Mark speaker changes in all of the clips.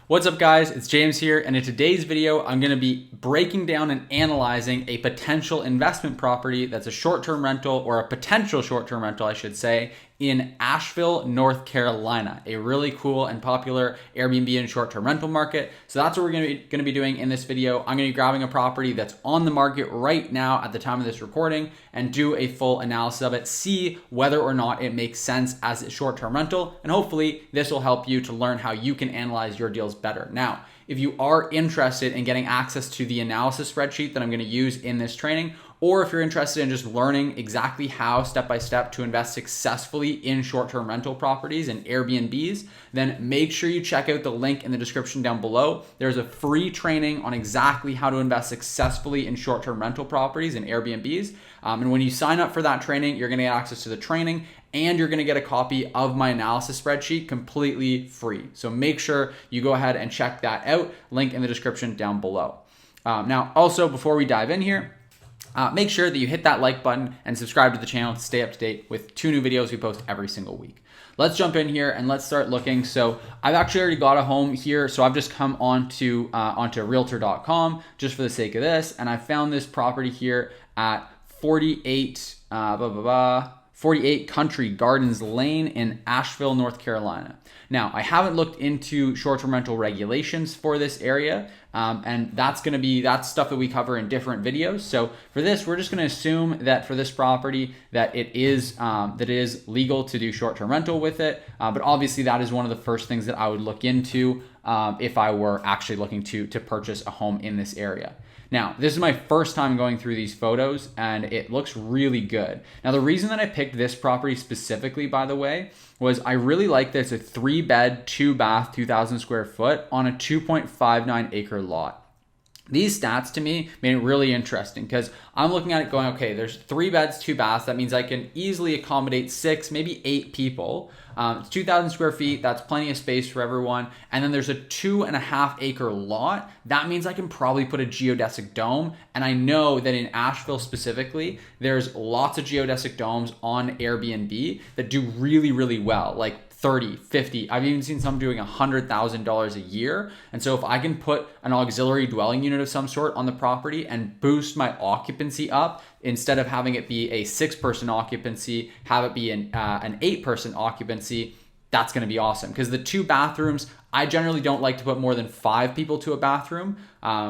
Speaker 1: What's up guys, it's James here, and in today's video, I'm gonna be breaking down and analyzing a potential investment property that's a short-term rental, or a potential short-term rental, I should say, in Asheville, North Carolina, a really cool and popular Airbnb and short-term rental market. So that's what we're gonna be doing in this video. I'm gonna be grabbing a property that's on the market right now at the time of this recording and do a full analysis of it, see whether or not it makes sense as a short-term rental, and hopefully this will help you to learn how you can analyze your deals better. Now, if you are interested in getting access to the analysis spreadsheet that I'm going to use in this training, or if you're interested in just learning exactly how step by step to invest successfully in short-term rental properties and Airbnbs, then make sure you check out the link in the description down below. There's a free training on exactly how to invest successfully in short-term rental properties and Airbnbs. And when you sign up for that training, you're going to get access to the training, and you're going to get a copy of my analysis spreadsheet completely free. So make sure you go ahead and check that out. Link in the description down below. Now, also, before we dive in here, make sure that you hit that like button and subscribe to the channel to stay up to date with 2 new videos we post every single week. Let's jump in here and let's start looking. So I've actually already got a home here. So I've just come onto realtor.com just for the sake of this. And I found this property here at 48 Country Gardens Lane in Asheville, North Carolina. Now, I haven't looked into short-term rental regulations for this area, and that's stuff that we cover in different videos. So for this, we're just going to assume that for this property that it is legal to do short-term rental with it. But obviously, that is one of the first things that I would look into if I were actually looking to purchase a home in this area. Now, this is my first time going through these photos, and it looks really good. Now, the reason that I picked this property specifically, by the way, was I really like that it's a 3-bed, 2-bath, 2,000 square foot on a 2.59 acre lot. These stats to me made it really interesting because I'm looking at it going, okay, there's 3 beds, 2 baths. That means I can easily accommodate 6, maybe 8 people. It's 2,000 square feet. That's plenty of space for everyone. And then there's a 2.5 acre lot. That means I can probably put a geodesic dome. And I know that in Asheville specifically, there's lots of geodesic domes on Airbnb that do really, really well. Like 30, 50, I've even seen some doing $100,000 a year. And so if I can put an auxiliary dwelling unit of some sort on the property and boost my occupancy up, instead of having it be a 6-person occupancy, have it be an 8-person occupancy, that's going to be awesome. Because the 2 bathrooms, I generally don't like to put more than 5 people to a bathroom.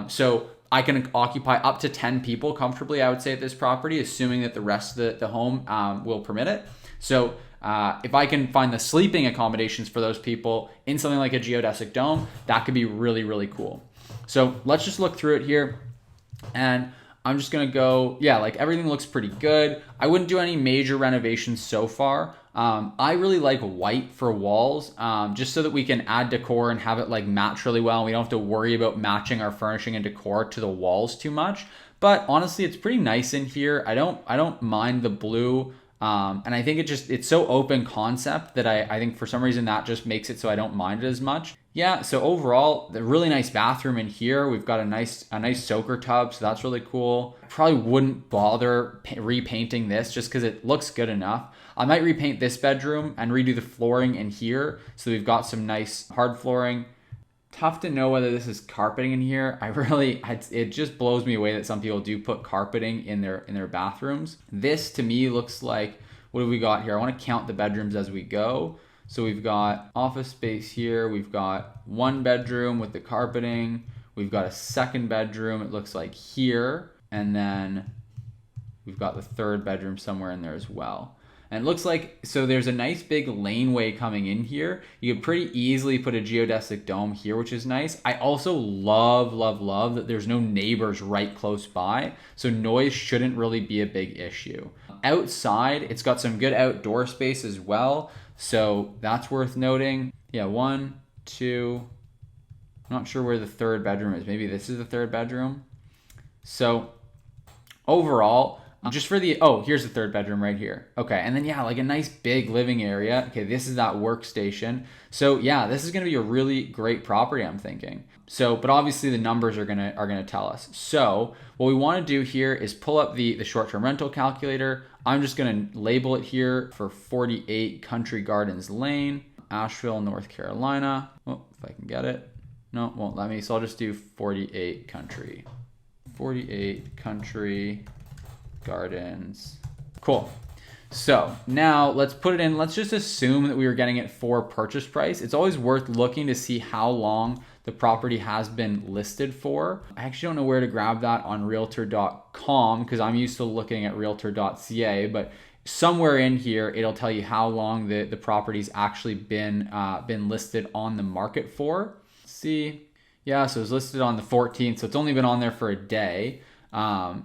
Speaker 1: So I can occupy up to 10 people comfortably, I would say, at this property, assuming that the rest of the home will permit it. So if I can find the sleeping accommodations for those people in something like a geodesic dome, that could be really, really cool. So let's just look through it here. And I'm just going to go, yeah, like everything looks pretty good. I wouldn't do any major renovations so far. I really like white for walls, just so that we can add decor and have it like match really well. And we don't have to worry about matching our furnishing and decor to the walls too much. But honestly, it's pretty nice in here. I don't mind the blue. And I think it's so open concept that I think for some reason that just makes it so I don't mind it as much. Yeah, so overall, the really nice bathroom in here. We've got a nice soaker tub, so that's really cool. I probably wouldn't bother repainting this just because it looks good enough. I might repaint this bedroom and redo the flooring in here, so we've got some nice hard flooring. Tough to know whether this is carpeting in here. It just blows me away that some people do put carpeting in their bathrooms. This to me looks like, what do we got here? I want to count the bedrooms as we go. So we've got office space here. We've got 1 bedroom with the carpeting. We've got a 2nd bedroom, it looks like here. And then we've got the 3rd bedroom somewhere in there as well. And it looks like, so there's a nice big laneway coming in here. You could pretty easily put a geodesic dome here, which is nice. I also love that there's no neighbors right close by. So noise shouldn't really be a big issue. Outside, it's got some good outdoor space as well. So that's worth noting. Yeah, 1, 2, I'm not sure where the 3rd bedroom is. Maybe this is the 3rd bedroom. So overall, just for the, here's the 3rd bedroom right here. Okay, and then yeah, like a nice big living area. Okay, this is that workstation. So yeah, this is gonna be a really great property, I'm thinking. So, but obviously the numbers are gonna tell us. So what we wanna do here is pull up the short-term rental calculator. I'm just gonna label it here for 48 Country Gardens Lane, Asheville, North Carolina. Oh, if I can get it. No, won't let me. So I'll just do 48 country. 48 country gardens. Cool. So now let's put it in. Let's just assume that we were getting it for purchase price. It's always worth looking to see how long the property has been listed for. I actually don't know where to grab that on realtor.com because I'm used to looking at realtor.ca, but somewhere in here, it'll tell you how long the property's actually been listed on the market for. Let's see. Yeah, so it was listed on the 14th, so it's only been on there for a day.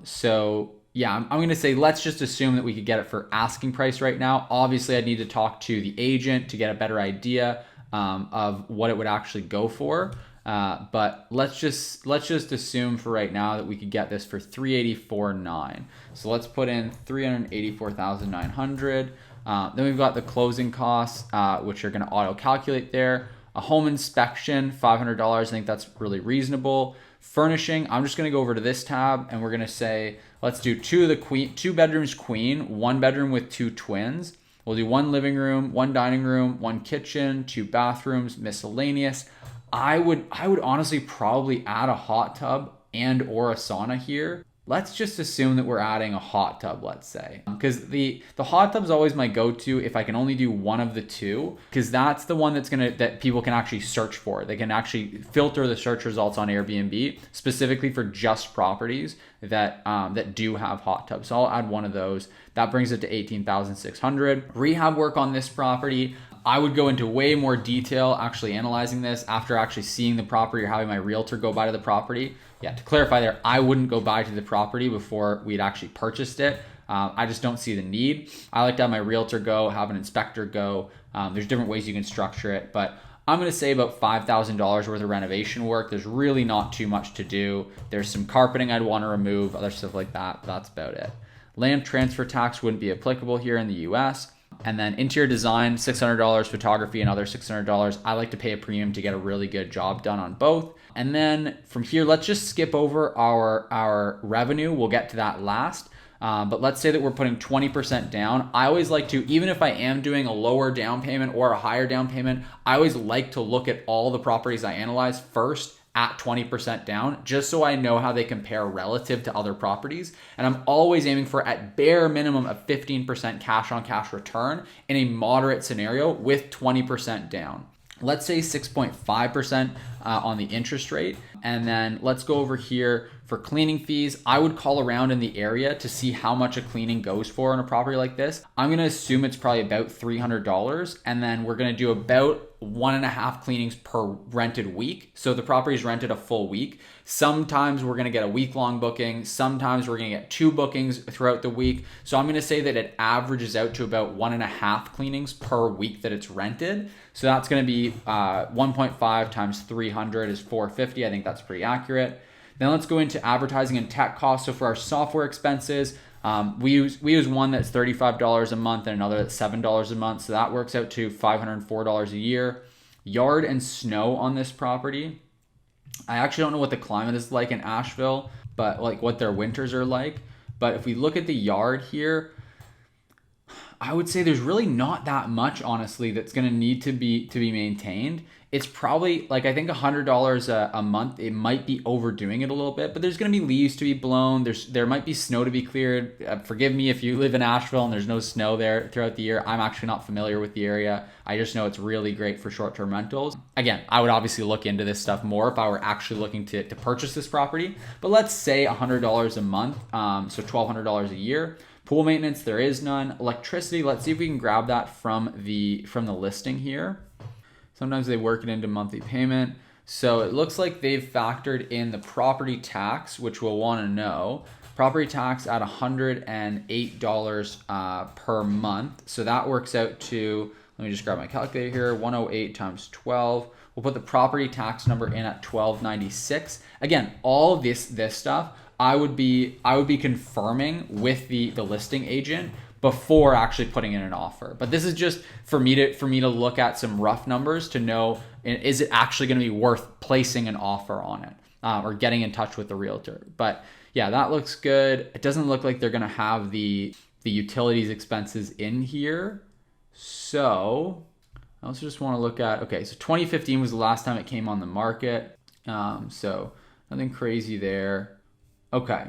Speaker 1: So yeah, I'm going to say let's just assume that we could get it for asking price right now. Obviously, I'd need to talk to the agent to get a better idea of what it would actually go for. But let's just assume for right now that we could get this for $384,900. So let's put in $384,900. Then we've got the closing costs, which are going to auto calculate there. A home inspection, $500. I think that's really reasonable. Furnishing, I'm just going to go over to this tab and we're going to say, let's do two bedrooms queen, one bedroom with two twins. We'll do one living room, one dining room, one kitchen, two bathrooms, miscellaneous. I would honestly probably add a hot tub and or a sauna here. Let's just assume that we're adding a hot tub, let's say. Because the hot tub is always my go-to if I can only do one of the two, because that's the one that people can actually search for. They can actually filter the search results on Airbnb specifically for just properties that do have hot tubs. So I'll add one of those. That brings it to $18,600. Rehab work on this property, I would go into way more detail actually analyzing this after actually seeing the property or having my realtor go by to the property. Yeah, to clarify there, I wouldn't go by to the property before we'd actually purchased it. I just don't see the need. I like to have my realtor go, have an inspector go. There's different ways you can structure it, but I'm going to say about $5,000 worth of renovation work. There's really not too much to do. There's some carpeting I'd want to remove, other stuff like that. That's about it. Land transfer tax wouldn't be applicable here in the US. And then interior design, $600, photography, another $600. I like to pay a premium to get a really good job done on both. And then from here, let's just skip over our revenue. We'll get to that last. But let's say that we're putting 20% down. I always like to, even if I am doing a lower down payment or a higher down payment, I always like to look at all the properties I analyze first at 20% down, just so I know how they compare relative to other properties. And I'm always aiming for at bare minimum a 15% cash on cash return in a moderate scenario with 20% down. Let's say 6.5% on the interest rate. And then let's go over here for cleaning fees. I would call around in the area to see how much a cleaning goes for on a property like this. I'm going to assume it's probably about $300. And then we're going to do about 1.5 cleanings per rented week. So the property is rented a full week. Sometimes we're going to get a week-long booking. Sometimes we're going to get 2 bookings throughout the week. So I'm going to say that it averages out to about 1.5 cleanings per week that it's rented. So that's going to be 1.5 times 300 is 450. I think that's pretty accurate. Then let's go into advertising and tech costs. So for our software expenses, we use one that's $35 a month and another that's $7 a month. So that works out to $504 a year. Yard and snow on this property. I actually don't know what the climate is like in Asheville, but like what their winters are like. But if we look at the yard here, I would say there's really not that much, honestly, that's going to need to be maintained. It's probably like, I think $100 a month. It might be overdoing it a little bit, but there's going to be leaves to be blown. There might be snow to be cleared. Forgive me if you live in Asheville and there's no snow there throughout the year. I'm actually not familiar with the area. I just know it's really great for short-term rentals. Again, I would obviously look into this stuff more if I were actually looking to purchase this property. But let's say $100 a month, so $1,200 a year. Pool maintenance, there is none. Electricity, let's see if we can grab that from the listing here. Sometimes they work it into monthly payment. So it looks like they've factored in the property tax, which we'll want to know. Property tax at $108 per month. So that works out to, let me just grab my calculator here, 108 times 12. We'll put the property tax number in at $1,296. Again, all of this stuff, I would be confirming with the listing agent before actually putting in an offer. But this is just for me to look at some rough numbers to know, is it actually going to be worth placing an offer on it or getting in touch with the realtor. But yeah, that looks good. It doesn't look like they're going to have the utilities expenses in here. So I also just want to look at, okay, so 2015 was the last time it came on the market. So nothing crazy there. Okay,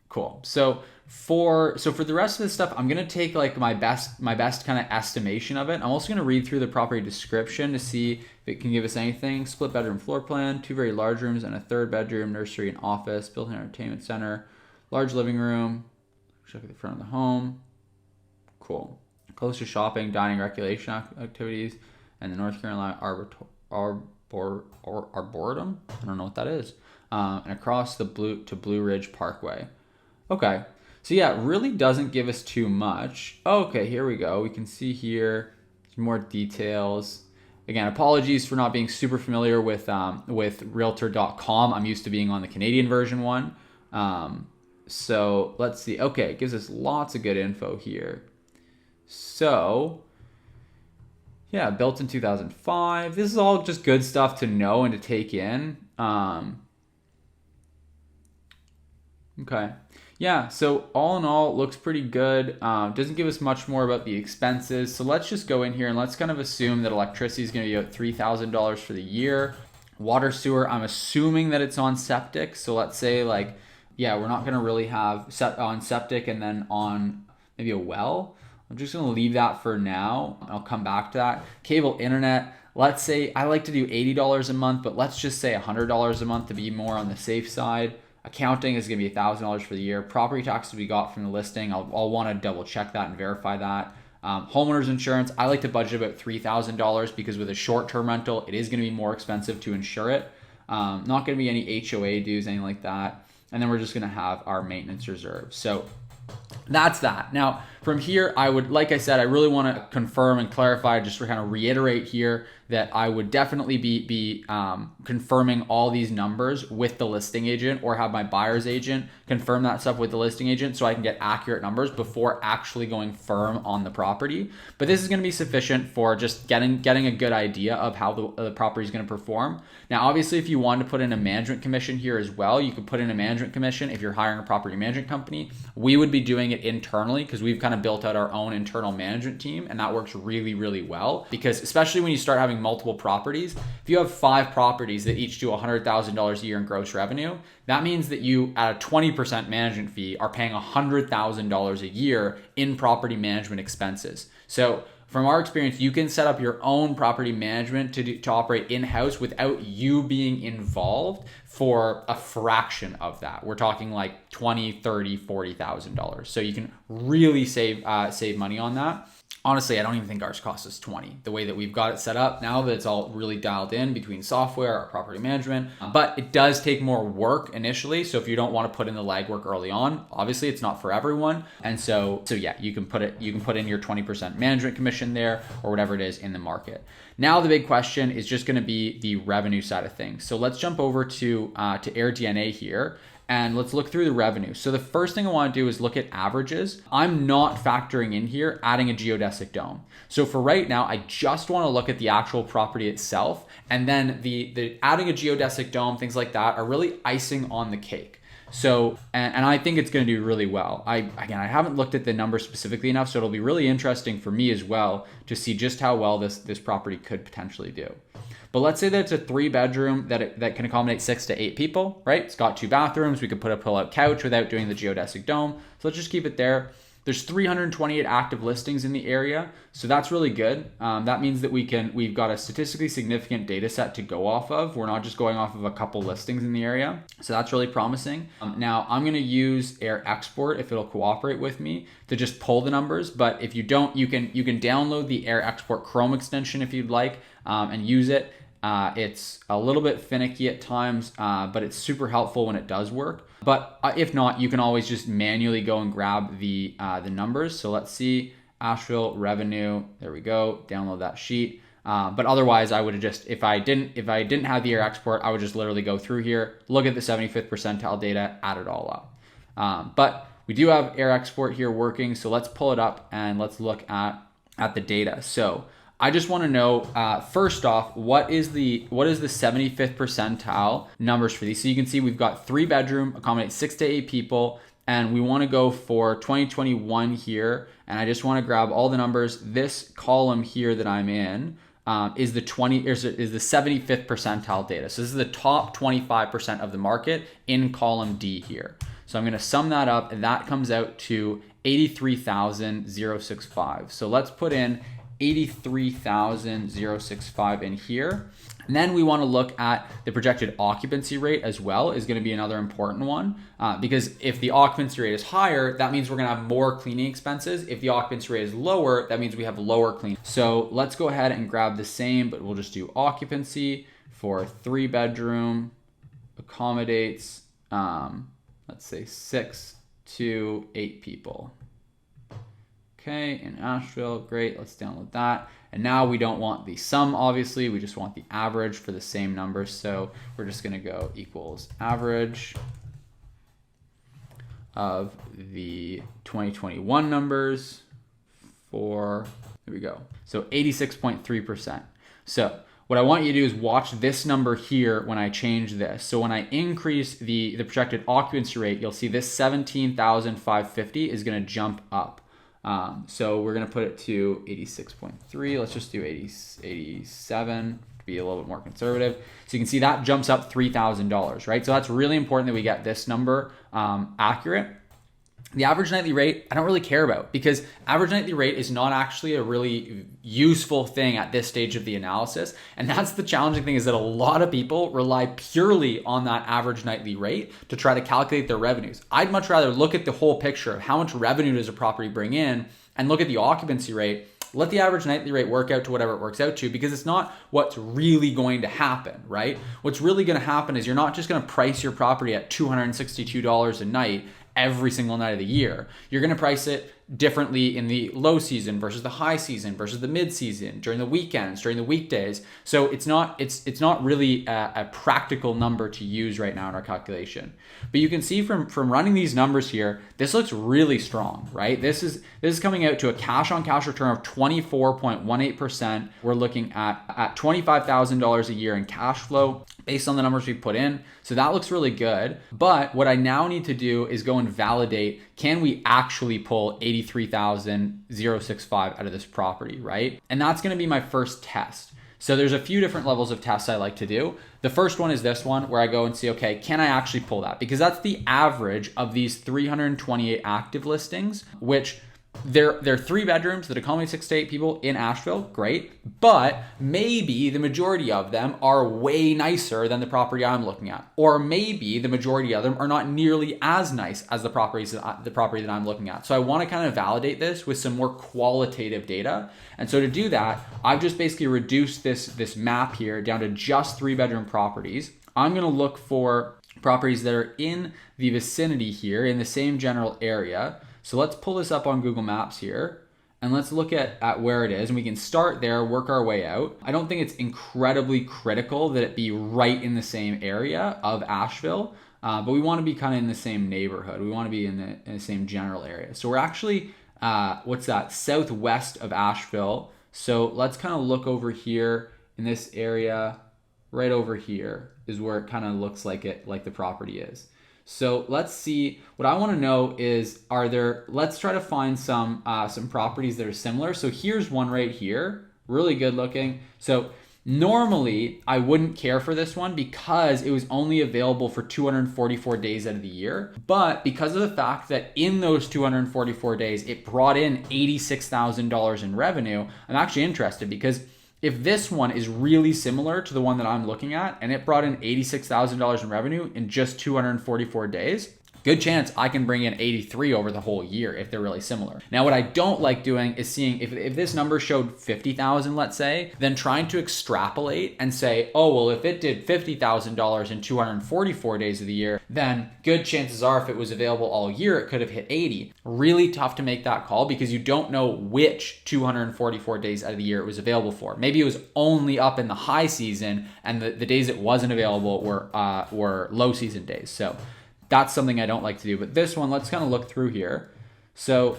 Speaker 1: cool. So for the rest of this stuff, I'm gonna take like my best kind of estimation of it. I'm also gonna read through the property description to see if it can give us anything. Split bedroom floor plan, 2 very large rooms and a 3rd bedroom, nursery and office, built-in entertainment center, large living room. Check at the front of the home. Cool. Close to shopping, dining, recreation activities, and the North Carolina Arboretum. I don't know what that is. And across the Blue Ridge Parkway. Okay. So yeah, it really doesn't give us too much. Okay, here we go. We can see here some more details. Again, apologies for not being super familiar with Realtor.com. I'm used to being on the Canadian version one. So let's see. Okay, it gives us lots of good info here. So yeah, built in 2005. This is all just good stuff to know and to take in. Okay. Yeah, so all in all, it looks pretty good. Doesn't give us much more about the expenses. So let's just go in here and let's kind of assume that electricity is going to be about $3,000 for the year. Water, sewer, I'm assuming that it's on septic. So let's say like, yeah, we're not going to really have set on septic and then on maybe a well. I'm just going to leave that for now. I'll come back to that. Cable internet, let's say I like to do $80 a month, but let's just say $100 a month to be more on the safe side. Accounting is going to be $1,000 for the year. Property taxes we got from the listing, I'll want to double check that and verify that. Homeowners insurance, I like to budget about $3,000 because with a short-term rental, it is going to be more expensive to insure it. Not going to be any HOA dues, anything like that. And then we're just going to have our maintenance reserve. So that's that. Now, from here, I would, like I said, I really want to confirm and clarify, just to kind of reiterate here, that I would definitely be confirming all these numbers with the listing agent, or have my buyer's agent confirm that stuff with the listing agent so I can get accurate numbers before actually going firm on the property. But this is going to be sufficient for just getting a good idea of how the property is going to perform. Now, obviously, if you want to put in a management commission here as well, you could put in a management commission if you're hiring a property management company. We would be doing it internally because we've kind of built out our own internal management team, and that works really, really well, because especially when you start having multiple properties, if you have 5 properties that each do $100,000 a year in gross revenue, that means that you, at a 20% management fee, are paying $100,000 a year in property management expenses. So from our experience, you can set up your own property management to operate in-house without you being involved for a fraction of that. We're talking like $20,000, $30,000, $40,000. So you can really save money on that. Honestly, I don't even think ours costs us $20, the way that we've got it set up now that it's all really dialed in between software, our property management. But it does take more work initially. So if you don't want to put in the legwork early on, obviously it's not for everyone. And so yeah, you can put in your 20% management commission there, or whatever it is in the market. Now the big question is just going to be the revenue side of things. So let's jump over to AirDNA here. And let's look through the revenue. So the first thing I want to do is look at averages. I'm not factoring in here adding a geodesic dome. So for right now, I just want to look at the actual property itself. And then the adding a geodesic dome, things like that, are really icing on the cake. So, and I think it's going to do really well. I haven't looked at the numbers specifically enough, so it'll be really interesting for me as well to see just how well this property could potentially do. But let's say that it's a 3-bedroom that can accommodate 6 to 8 people, right? It's got 2 bathrooms. We could put a pull-out couch without doing the geodesic dome. So let's just keep it there. There's 328 active listings in the area, so that's really good. That means that we've got a statistically significant data set to go off of. We're not just going off of a couple listings in the area, so that's really promising. Now I'm going to use Air Export if it'll cooperate with me to just pull the numbers. But if you don't, you can download the Air Export Chrome extension if you'd like and use it. It's a little bit finicky at times, but it's super helpful when it does work. But if not, you can always just manually go and grab the numbers. So let's see, Asheville revenue. There we go. Download that sheet. But otherwise, I would have just, if I didn't have the Air Export, I would just literally go through here, look at the 75th percentile data, add it all up. But we do have Air Export here working. So let's pull it up and let's look at the data. So I just want to know, first off, what is the 75th percentile numbers for these? So you can see we've got 3-bedroom, accommodate 6 to 8 people, and we want to go for 2021 here. And I just want to grab all the numbers. This column here that I'm in, is the 75th percentile data. So this is the top 25% of the market in column D here. So I'm going to sum that up, and that comes out to 83,065. So let's put in 83,065 in here. And then we want to look at the projected occupancy rate as well, is going to be another important one, because if the occupancy rate is higher, that means we're going to have more cleaning expenses. If the occupancy rate is lower, that means we have lower cleaning. So let's go ahead and grab the same, but we'll just do occupancy for 3-bedroom, accommodates, let's say 6 to 8 people. Okay, in Asheville, great, let's download that. And now we don't want the sum, obviously, we just want the average for the same numbers. So we're just gonna go equals average of the 2021 numbers for, there we go. So 86.3%. So what I want you to do is watch this number here when I change this. So when I increase the projected occupancy rate, you'll see this 17,550 is gonna jump up. So we're gonna put it to 86.3. Let's just do 87 to be a little bit more conservative. So you can see that jumps up $3,000, right? So that's really important that we get this number accurate. The average nightly rate, I don't really care about, because average nightly rate is not actually a really useful thing at this stage of the analysis. And that's the challenging thing, is that a lot of people rely purely on that average nightly rate to try to calculate their revenues. I'd much rather look at the whole picture of how much revenue does a property bring in and look at the occupancy rate. Let the average nightly rate work out to whatever it works out to, because it's not what's really going to happen, right? What's really going to happen is you're not just going to price your property at $262 a night every single night of the year. You're going to price it differently in the low season versus the high season versus the mid season, during the weekends, during the weekdays. So it's not really a practical number to use right now in our calculation. But you can see from running these numbers here, this looks really strong, right? This is coming out to a cash on cash return of 24.18%. We're looking at $25,000 a year in cash flow based on the numbers we put in. So that looks really good. But what I now need to do is go and validate, can we actually pull 83,065 out of this property, right? And that's gonna be my first test. So there's a few different levels of tests I like to do. The first one is this one, where I go and see, okay, can I actually pull that? Because that's the average of these 328 active listings, which they're 3 bedrooms that accommodate 6 to 8 people in Asheville, great. But maybe the majority of them are way nicer than the property I'm looking at. Or maybe the majority of them are not nearly as nice as the property that I'm looking at. So I want to kind of validate this with some more qualitative data. And so to do that, I've just basically reduced this map here down to just 3-bedroom properties. I'm going to look for properties that are in the vicinity here, in the same general area. So let's pull this up on Google Maps here, and let's look at where it is, and we can start there, work our way out. I don't think it's incredibly critical that it be right in the same area of Asheville, but we want to be kind of in the same neighborhood. We want to be in the same general area. So we're actually, southwest of Asheville. So let's kind of look over here in this area. Right over here is where it kind of looks like the property is. So let's see, what I want to know is, let's try to find some properties that are similar. So here's one right here, really good looking. So normally I wouldn't care for this one because it was only available for 244 days out of the year. But because of the fact that in those 244 days, it brought in $86,000 in revenue, I'm actually interested, because if this one is really similar to the one that I'm looking at and it brought in $86,000 in revenue in just 244 days, good chance I can bring in 83 over the whole year if they're really similar. Now, what I don't like doing is seeing if this number showed 50,000, let's say, then trying to extrapolate and say, oh, well, if it did $50,000 in 244 days of the year, then good chances are if it was available all year, it could have hit 80. Really tough to make that call because you don't know which 244 days out of the year it was available for. Maybe it was only up in the high season and the days it wasn't available were low season days. So that's something I don't like to do. But this one, let's kind of look through here. So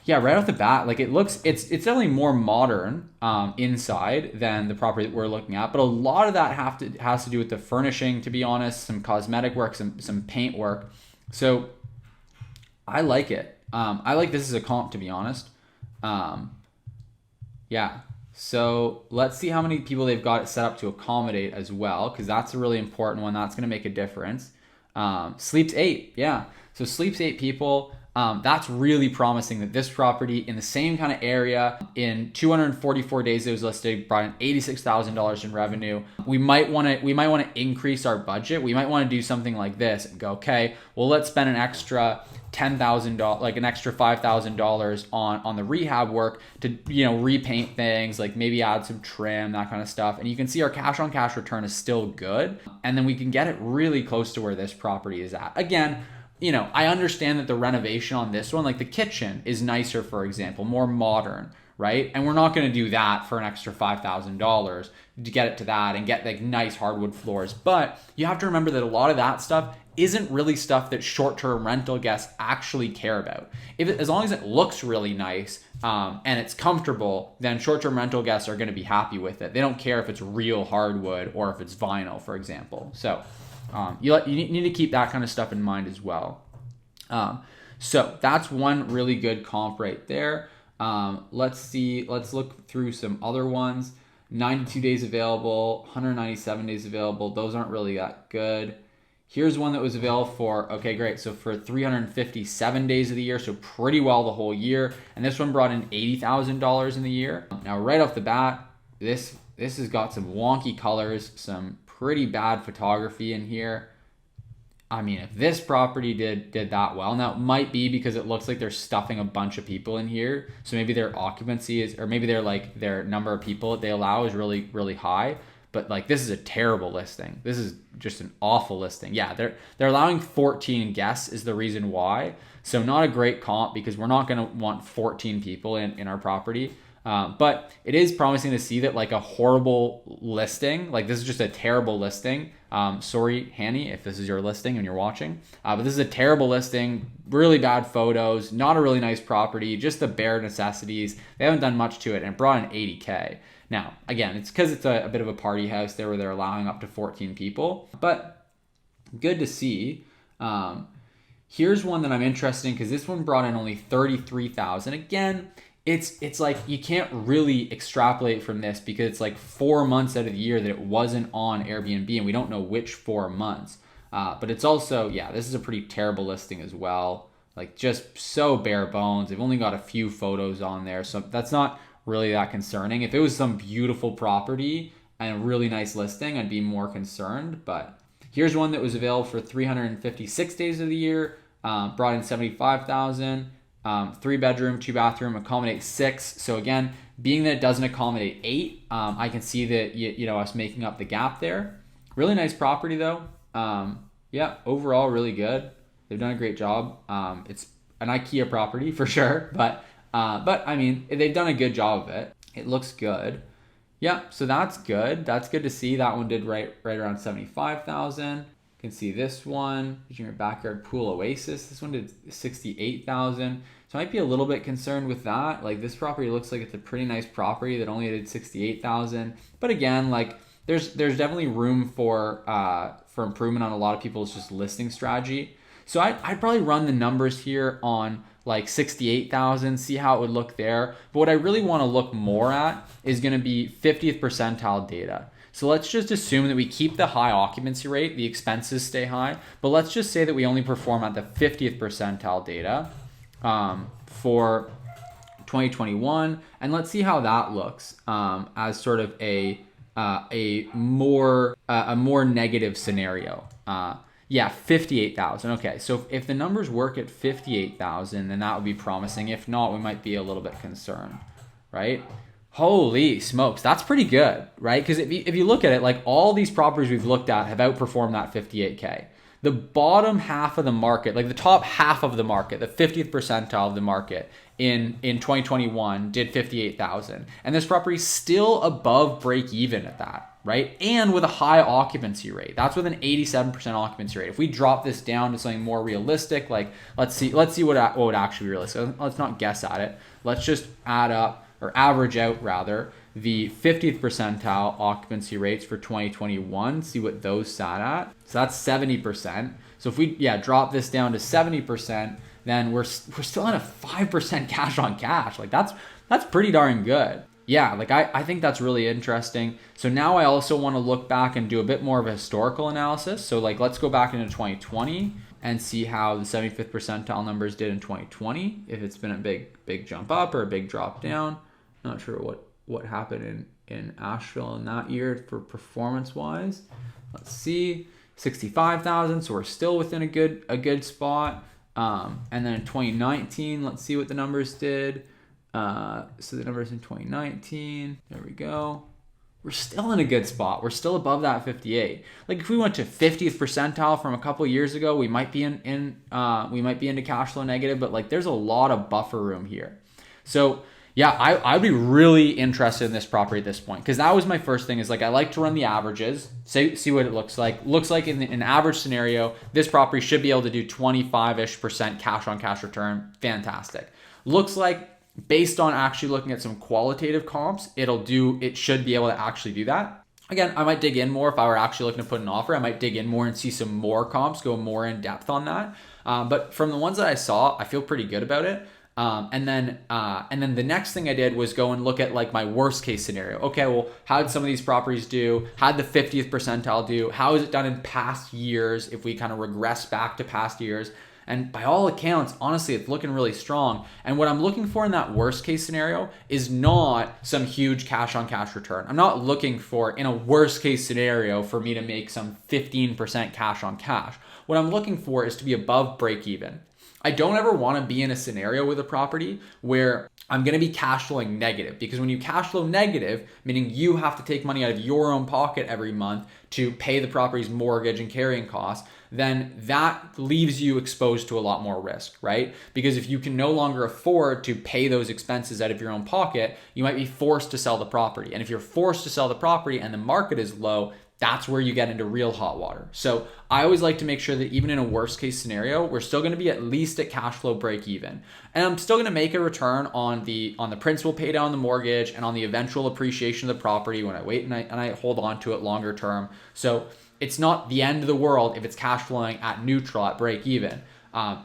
Speaker 1: yeah, right off the bat, like it's definitely more modern inside than the property that we're looking at. But a lot of that has to do with the furnishing, to be honest, some cosmetic work, some paint work. So I like it. I like this as a comp, to be honest. Yeah. So let's see how many people they've got it set up to accommodate as well, because that's a really important one. That's going to make a difference. Sleeps 8, yeah. So sleeps 8 people. That's really promising that this property in the same kind of area in 244 days it was listed brought in $86,000 in revenue. We might want to increase our budget. We might want to do something like this and go, okay, well, let's spend an extra $10,000, like an extra $5,000 on the rehab work to, repaint things, like maybe add some trim, that kind of stuff. And you can see our cash on cash return is still good. And then we can get it really close to where this property is at. Again, I understand that the renovation on this one, like the kitchen is nicer, for example, more modern, right? And we're not going to do that for an extra $5,000 to get it to that and get like nice hardwood floors. But you have to remember that a lot of that stuff isn't really stuff that short-term rental guests actually care about. As long as it looks really nice and it's comfortable, then short-term rental guests are going to be happy with it. They don't care if it's real hardwood or if it's vinyl, for example. So you need to keep that kind of stuff in mind as well. So that's one really good comp right there. Let's look through some other ones. 92 days available, 197 days available. Those aren't really that good. Here's one that was available for, okay, great. So for 357 days of the year, so pretty well the whole year. And this one brought in $80,000 in the year. Now, right off the bat, this has got some wonky colors, some pretty bad photography in here. I mean, if this property did that well, now it might be because it looks like they're stuffing a bunch of people in here. So maybe their occupancy is, or maybe their number of people they allow is really, really high. But like, this is a terrible listing. This is just an awful listing. Yeah, they're allowing 14 guests is the reason why. So not a great comp because we're not going to want 14 people in our property. But it is promising to see that like a horrible listing, like this is just a terrible listing. Sorry, Hanny, if this is your listing and you're watching, but this is a terrible listing, really bad photos, not a really nice property, just the bare necessities. They haven't done much to it and it brought in $80K. Now, again, it's because it's a bit of a party house there where they're allowing up to 14 people, but good to see. Here's one that I'm interested in because this one brought in only $33,000. Again, it's like you can't really extrapolate from this because it's like 4 months out of the year that it wasn't on Airbnb and we don't know which 4 months. But it's also, yeah, this is a pretty terrible listing as well. Like just so bare bones. They've only got a few photos on there. So that's not really that concerning. If it was some beautiful property and a really nice listing, I'd be more concerned. But here's one that was available for 356 days of the year, brought in $75,000. 3 bedroom, 2 bathroom, accommodate 6. So again, being that it doesn't accommodate 8, I can see that us making up the gap there. Really nice property though. Yeah, overall really good. They've done a great job. It's an IKEA property for sure, but I mean they've done a good job of it. It looks good. Yeah, so that's good. That's good to see. That one did right around 75,000. You can see this one, your backyard pool oasis. This one did 68,000. So I might be a little bit concerned with that. Like this property looks like it's a pretty nice property that only did 68,000. But again, like there's definitely room for improvement on a lot of people's just listing strategy. So I'd probably run the numbers here on like 68,000, see how it would look there. But what I really want to look more at is going to be 50th percentile data. So let's just assume that we keep the high occupancy rate, the expenses stay high, but let's just say that we only perform at the 50th percentile data for 2021, and let's see how that looks as sort of a more negative scenario. Yeah, 58,000. Okay, so if the numbers work at 58,000, then that would be promising. If not, we might be a little bit concerned, right? Holy smokes, that's pretty good, right? Because if you look at it, like all these properties we've looked at have outperformed that 58K. The bottom half of the market, like the top half of the market, the 50th percentile of the market in 2021 did 58,000. And this property is still above break even at that, right? And with a high occupancy rate. That's with an 87% occupancy rate. If we drop this down to something more realistic, like let's see what would actually be realistic. Let's not guess at it. Let's just add up or average out rather the 50th percentile occupancy rates for 2021, see what those sat at. So that's 70%. So if we drop this down to 70%, then we're still on a 5% cash on cash. Like that's pretty darn good. yeah, like I think that's really interesting. So now I also want to look back and do a bit more of a historical analysis. So like let's go back into 2020 and see how the 75th percentile numbers did in 2020. If it's been a big jump up or a big drop down. Not sure what happened in Asheville in that year for performance wise. Let's see, 65,000. So we're still within a good spot. And then in 2019, let's see what the numbers did. So the numbers in 2019, there we go. We're still in a good spot. We're still above that 58. Like if we went to 50th percentile from a couple years ago, we might be into cash flow negative, but like there's a lot of buffer room here. So yeah, I'd be really interested in this property at this point, because that was my first thing is like I like to run the averages, see what it looks like. Looks like in an average scenario, this property should be able to do 25-ish% cash on cash return. Fantastic. Looks like based on actually looking at some qualitative comps, it should be able to actually do that. Again, I might dig in more if I were actually looking to put an offer. I might dig in more and see some more comps, go more in depth on that. But from the ones that I saw, I feel pretty good about it. And then the next thing I did was go and look at like my worst case scenario. Okay, well, how did some of these properties do? How did the 50th percentile do? How is it done in past years if we kind of regress back to past years? And by all accounts, honestly, it's looking really strong. And what I'm looking for in that worst case scenario is not some huge cash on cash return. I'm not looking for, in a worst case scenario, for me to make some 15% cash on cash. What I'm looking for is to be above break even. I don't ever want to be in a scenario with a property where I'm going to be cash flowing negative, because when you cash flow negative, meaning you have to take money out of your own pocket every month to pay the property's mortgage and carrying costs, then that leaves you exposed to a lot more risk, right? Because if you can no longer afford to pay those expenses out of your own pocket, you might be forced to sell the property. And if you're forced to sell the property and the market is low, that's where you get into real hot water. So I always like to make sure that even in a worst case scenario, we're still going to be at least at cash flow break even. And I'm still going to make a return on the principal pay down the mortgage and on the eventual appreciation of the property when I wait and I hold on to it longer term. So it's not the end of the world if it's cash flowing at neutral, at break even.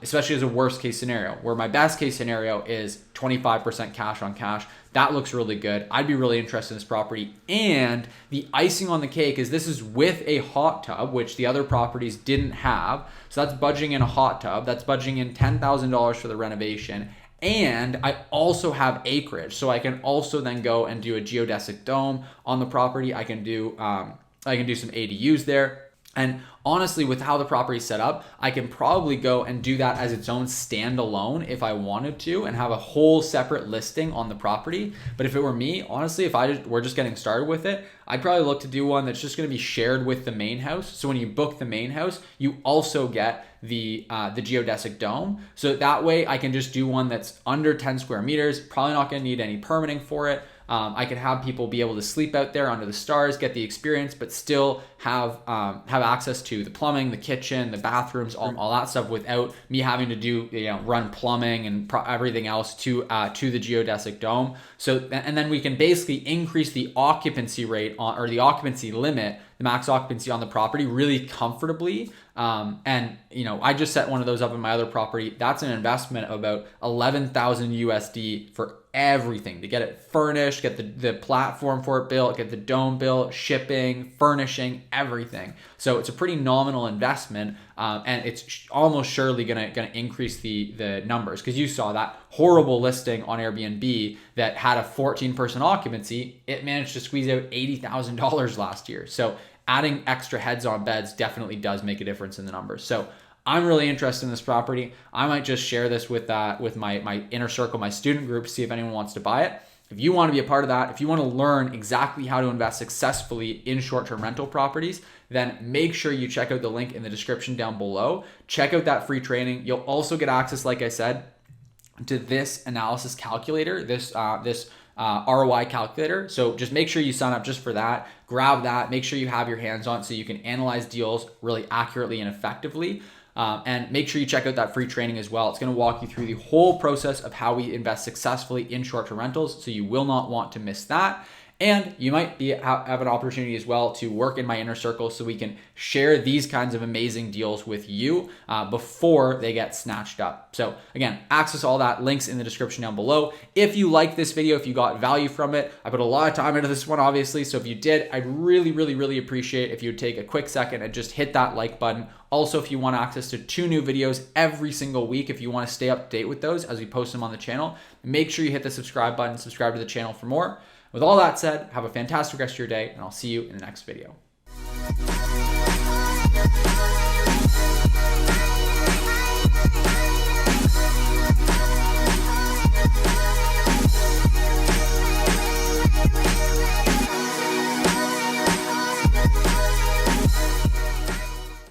Speaker 1: Especially as a worst case scenario, where my best case scenario is 25% cash on cash. That looks really good. I'd be really interested in this property. And the icing on the cake is this is with a hot tub, which the other properties didn't have. So that's budgeting in a hot tub. That's budgeting in $10,000 for the renovation. And I also have acreage. So I can also then go and do a geodesic dome on the property. I can do some ADUs there. And honestly, with how the property is set up, I can probably go and do that as its own standalone if I wanted to, and have a whole separate listing on the property. But if it were me, honestly, if we're just getting started with it, I'd probably look to do one that's just going to be shared with the main house. So when you book the main house, you also get the geodesic dome. So that way I can just do one that's under 10 square meters, probably not going to need any permitting for it. I could have people be able to sleep out there under the stars, get the experience, but still have access to the plumbing, the kitchen, the bathrooms, all that stuff without me having to do run plumbing and everything else to the geodesic dome. So and then we can basically increase the occupancy rate or the occupancy limit, the max occupancy on the property really comfortably. And I just set one of those up in my other property. That's an investment of about 11,000 USD for everything, to get it furnished, get the platform for it built, get the dome built, shipping, furnishing, everything. So it's a pretty nominal investment, and it's almost surely gonna increase the numbers, because you saw that horrible listing on Airbnb that had a 14-person occupancy. It managed to squeeze out $80,000 last year. So adding extra heads on beds definitely does make a difference in the numbers. So I'm really interested in this property. I might just share this with my inner circle, my student group, see if anyone wants to buy it. If you want to be a part of that, if you want to learn exactly how to invest successfully in short-term rental properties, then make sure you check out the link in the description down below. Check out that free training. You'll also get access, like I said, to this analysis calculator, this ROI calculator. So just make sure you sign up just for that. Grab that. Make sure you have your hands on it so you can analyze deals really accurately and effectively. And make sure you check out that free training as well. It's going to walk you through the whole process of how we invest successfully in short-term rentals. So you will not want to miss that. And you might have an opportunity as well to work in my inner circle so we can share these kinds of amazing deals with you before they get snatched up. So again, access all that, links in the description down below. If you like this video, if you got value from it, I put a lot of time into this one, obviously. So if you did, I'd really, really, really appreciate if you would take a quick second and just hit that like button. Also, if you want access to 2 new videos every single week, if you want to stay up to date with those as we post them on the channel, make sure you hit the subscribe button, subscribe to the channel for more. With all that said, have a fantastic rest of your day, and I'll see you in the next video.